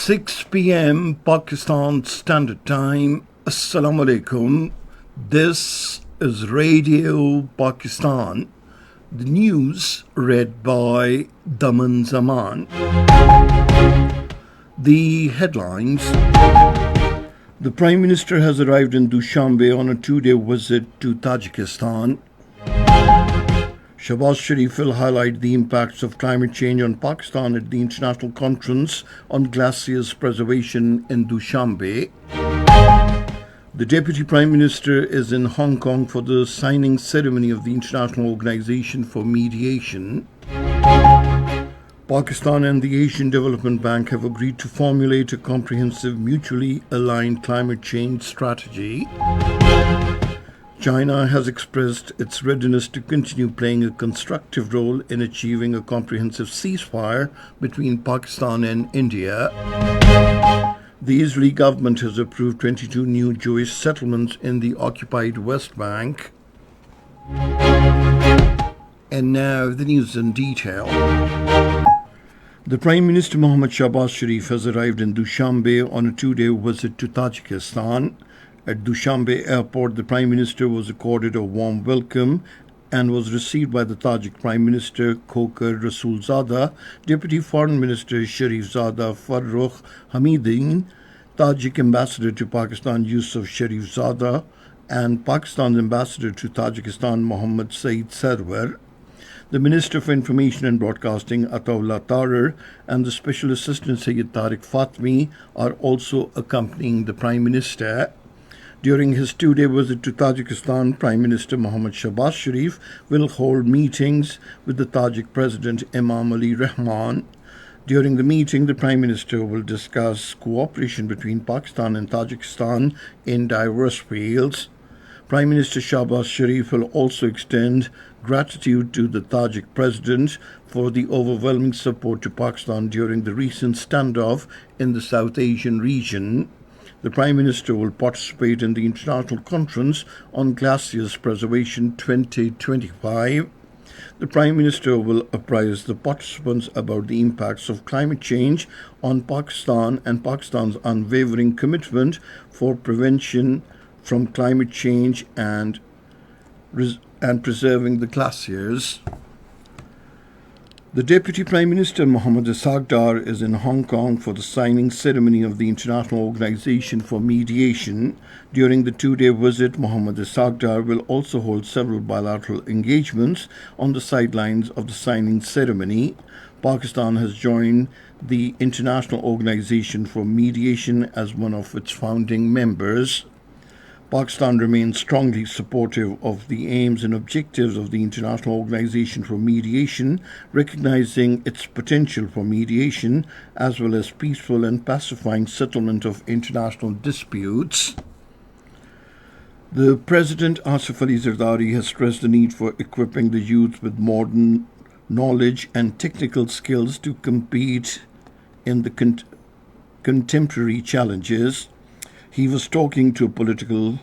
6 p.m. Pakistan Standard Time. Assalamu alaikum. This is Radio Pakistan. The news read by Daman Zaman. The headlines. The Prime Minister has arrived in Dushanbe on a two-day visit to Tajikistan. Shahbaz Sharif will highlight the impacts of climate change on Pakistan at the International Conference on Glaciers Preservation in Dushanbe. The Deputy Prime Minister is in Hong Kong for the signing ceremony of the International Organization for Mediation. Pakistan and the Asian Development Bank have agreed to formulate a comprehensive, mutually aligned climate change strategy. China has expressed its readiness to continue playing a constructive role in achieving a comprehensive ceasefire between Pakistan and India. The Israeli government has approved 22 new Jewish settlements in the occupied West Bank. And now the news in detail. The Prime Minister Mohammad Shahbaz Sharif has arrived in Dushanbe on a two-day visit to Tajikistan. At Dushanbe Airport, the Prime Minister was accorded a warm welcome and was received by the Tajik Prime Minister Khokar Rasulzada, Deputy Foreign Minister Sharifzada Farrukh Hamidin, Tajik Ambassador to Pakistan Yusuf Sharifzada, and Pakistan's Ambassador to Tajikistan Mohammad Saeed Sarwar. The Minister for Information and Broadcasting Ataullah Tarar and the Special Assistant Sayyid Tariq Fatmi are also accompanying the Prime Minister. During his two-day visit to Tajikistan, Prime Minister Mohammad Shahbaz Sharif will hold meetings with the Tajik President Imam Ali Rahman. During the meeting, the Prime Minister will discuss cooperation between Pakistan and Tajikistan in diverse fields. Prime Minister Shahbaz Sharif will also extend gratitude to the Tajik President for the overwhelming support to Pakistan during the recent standoff in the South Asian region. The Prime Minister will participate in the International Conference on Glaciers Preservation 2025. The Prime Minister will apprise the participants about the impacts of climate change on Pakistan and Pakistan's unwavering commitment for prevention from climate change and preserving the glaciers. The Deputy Prime Minister Mohammad Ishaq Dar is in Hong Kong for the signing ceremony of the International Organization for Mediation. During the two-day visit, Mohammad Ishaq Dar will also hold several bilateral engagements on the sidelines of the signing ceremony. Pakistan has joined the International Organization for Mediation as one of its founding members. Pakistan remains strongly supportive of the aims and objectives of the International Organization for Mediation, recognizing its potential for mediation as well as peaceful and pacifying settlement of international disputes. The President Asif Ali Zardari has stressed the need for equipping the youth with modern knowledge and technical skills to compete in the contemporary challenges. He was talking to political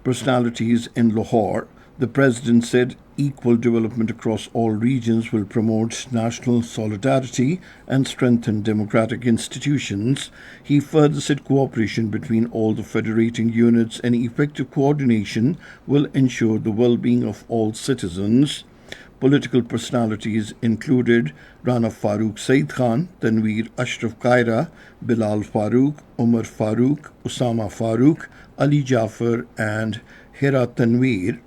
personalities in Lahore. The President said equal development across all regions will promote national solidarity and strengthen democratic institutions. He further said cooperation between all the federating units and effective coordination will ensure the well-being of all citizens. Political personalities included Rana Farooq Said Khan, Tanveer Ashraf Kaira, Bilal Farooq, Umar Farooq, Usama Farooq, Ali Jafar and Hira Tanveer.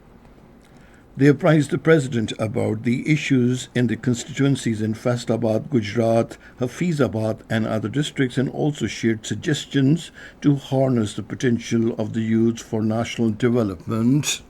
They apprised the President about the issues in the constituencies in Faisalabad, Gujarat, Hafizabad and other districts and also shared suggestions to harness the potential of the youth for national development.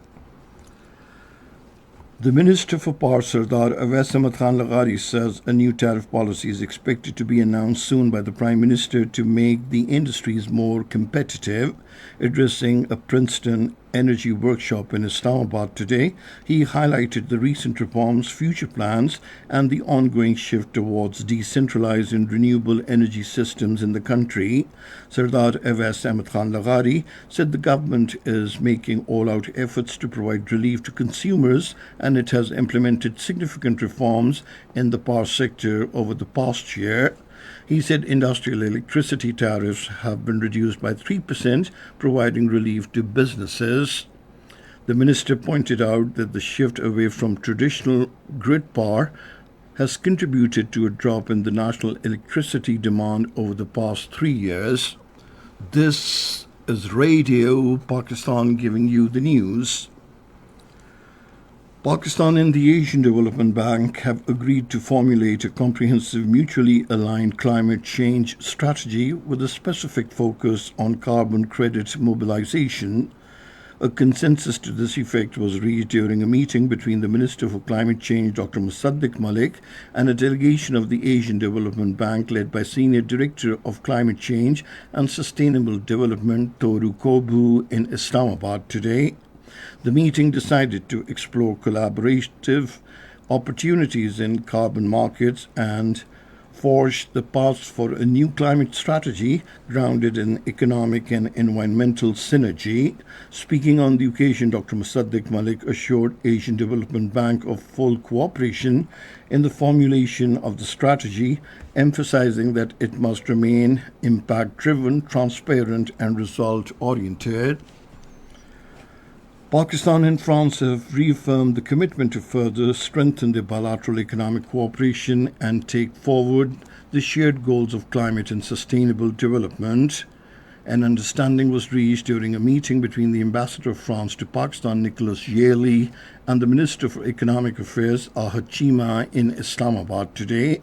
The Minister for Power, Sardar Awais Ahmad Khan Laghari, says a new tariff policy is expected to be announced soon by the Prime Minister to make the industries more competitive. Addressing a Princeton Energy Workshop in Islamabad today, he highlighted the recent reforms, future plans, and the ongoing shift towards decentralized and renewable energy systems in the country. Sardar Awais Ahmad Khan Laghari said the government is making all-out efforts to provide relief to consumers, and it has implemented significant reforms in the power sector over the past year. He said industrial electricity tariffs have been reduced by 3%, providing relief to businesses. The minister pointed out that the shift away from traditional grid power has contributed to a drop in the national electricity demand over the past 3 years. This is Radio Pakistan giving you the news. Pakistan and the Asian Development Bank have agreed to formulate a comprehensive, mutually aligned climate change strategy with a specific focus on carbon credit mobilization. A consensus to this effect was reached during a meeting between the Minister for Climate Change, Dr. Musaddiq Malik, and a delegation of the Asian Development Bank led by Senior Director of Climate Change and Sustainable Development, Toru Kobu, in Islamabad today. The meeting decided to explore collaborative opportunities in carbon markets and forge the path for a new climate strategy grounded in economic and environmental synergy. Speaking on the occasion, Dr. Musaddiq Malik assured Asian Development Bank of full cooperation in the formulation of the strategy, emphasizing that it must remain impact-driven, transparent, and result-oriented. Pakistan and France have reaffirmed the commitment to further strengthen their bilateral economic cooperation and take forward the shared goals of climate and sustainable development. An understanding was reached during a meeting between the Ambassador of France to Pakistan, Nicholas Yaley, and the Minister for Economic Affairs, Ahad Chima, in Islamabad today.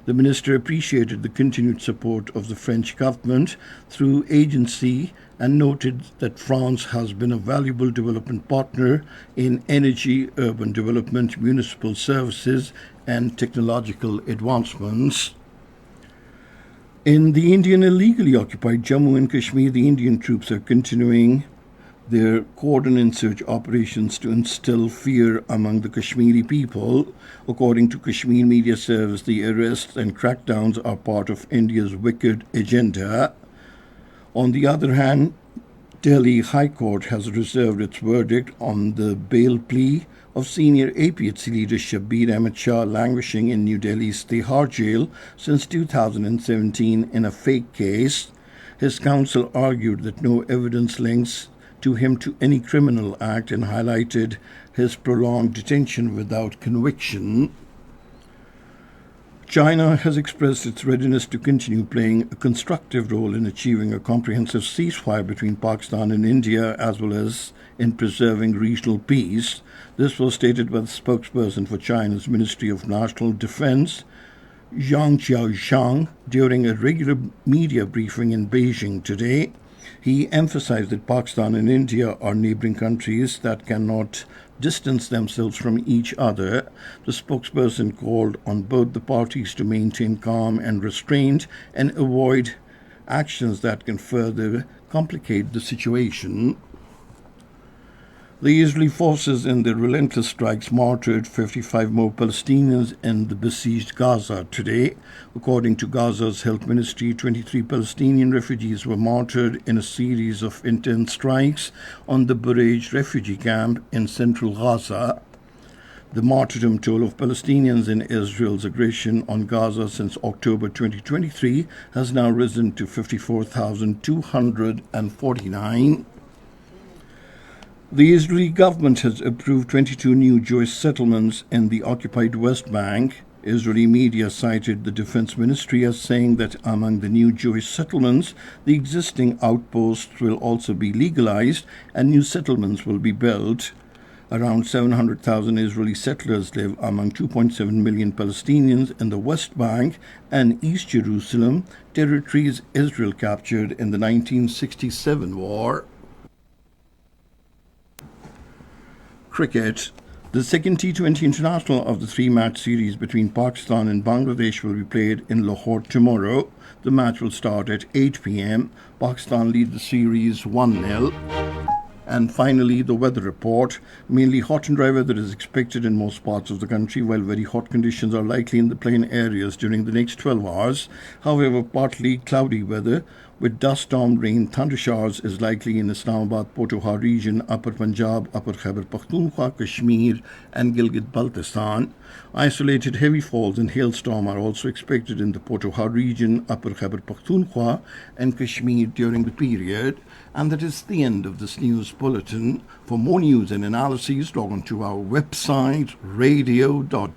The minister appreciated the continued support of the French government through agency and noted that France has been a valuable development partner in energy, urban development, municipal services, and technological advancements. In the Indian illegally occupied Jammu and Kashmir, the Indian troops are continuing their coordinated search operations to instill fear among the Kashmiri people. According to Kashmir Media Service, the arrests and crackdowns are part of India's wicked agenda. On the other hand, Delhi High Court has reserved its verdict on the bail plea of senior APHC leader Shabbir Ahmed Shah, languishing in New Delhi's Tihar jail since 2017 in a fake case. His counsel argued that no evidence links to him to any criminal act and highlighted his prolonged detention without conviction. China has expressed its readiness to continue playing a constructive role in achieving a comprehensive ceasefire between Pakistan and India, as well as in preserving regional peace. This was stated by the spokesperson for China's Ministry of National Defense, Zhang Xiaoshang, during a regular media briefing in Beijing today. He emphasized that Pakistan and India are neighboring countries that cannot distance themselves from each other. The spokesperson called on both the parties to maintain calm and restraint and avoid actions that can further complicate the situation. The Israeli forces in their relentless strikes martyred 55 more Palestinians in the besieged Gaza today. According to Gaza's health ministry, 23 Palestinian refugees were martyred in a series of intense strikes on the Bureij refugee camp in central Gaza. The martyrdom toll of Palestinians in Israel's aggression on Gaza since October 2023 has now risen to 54,249. The Israeli government has approved 22 new Jewish settlements in the occupied West Bank. Israeli media cited the defense ministry as saying that among the new Jewish settlements, the existing outposts will also be legalized and new settlements will be built. Around 700,000 Israeli settlers live among 2.7 million Palestinians in the West Bank and East Jerusalem, territories Israel captured in the 1967 war. Cricket. The second T20 international of the three-match series between Pakistan and Bangladesh will be played in Lahore tomorrow. The match will start at 8 p.m. Pakistan lead the series 1-0. And finally, the weather report. Mainly hot and dry weather is expected in most parts of the country, while very hot conditions are likely in the plain areas during the next 12 hours. However, partly cloudy weather with dust storm rain. Thunder showers is likely in Islamabad, Potokar region, Upper Punjab, Upper Khyber Pakhtunkhwa, Kashmir, and Gilgit-Baltistan. Isolated heavy falls and hailstorm are also expected in the Potokar region, Upper Khyber Pakhtunkhwa, and Kashmir during the period. And that is the end of this news bulletin. For more news and analyses, log on to our website, radio.gov.pk,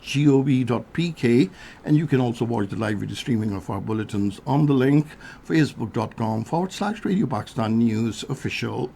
and you can also watch the live video streaming of our bulletins on the link facebook.com/Radio Pakistan News Official.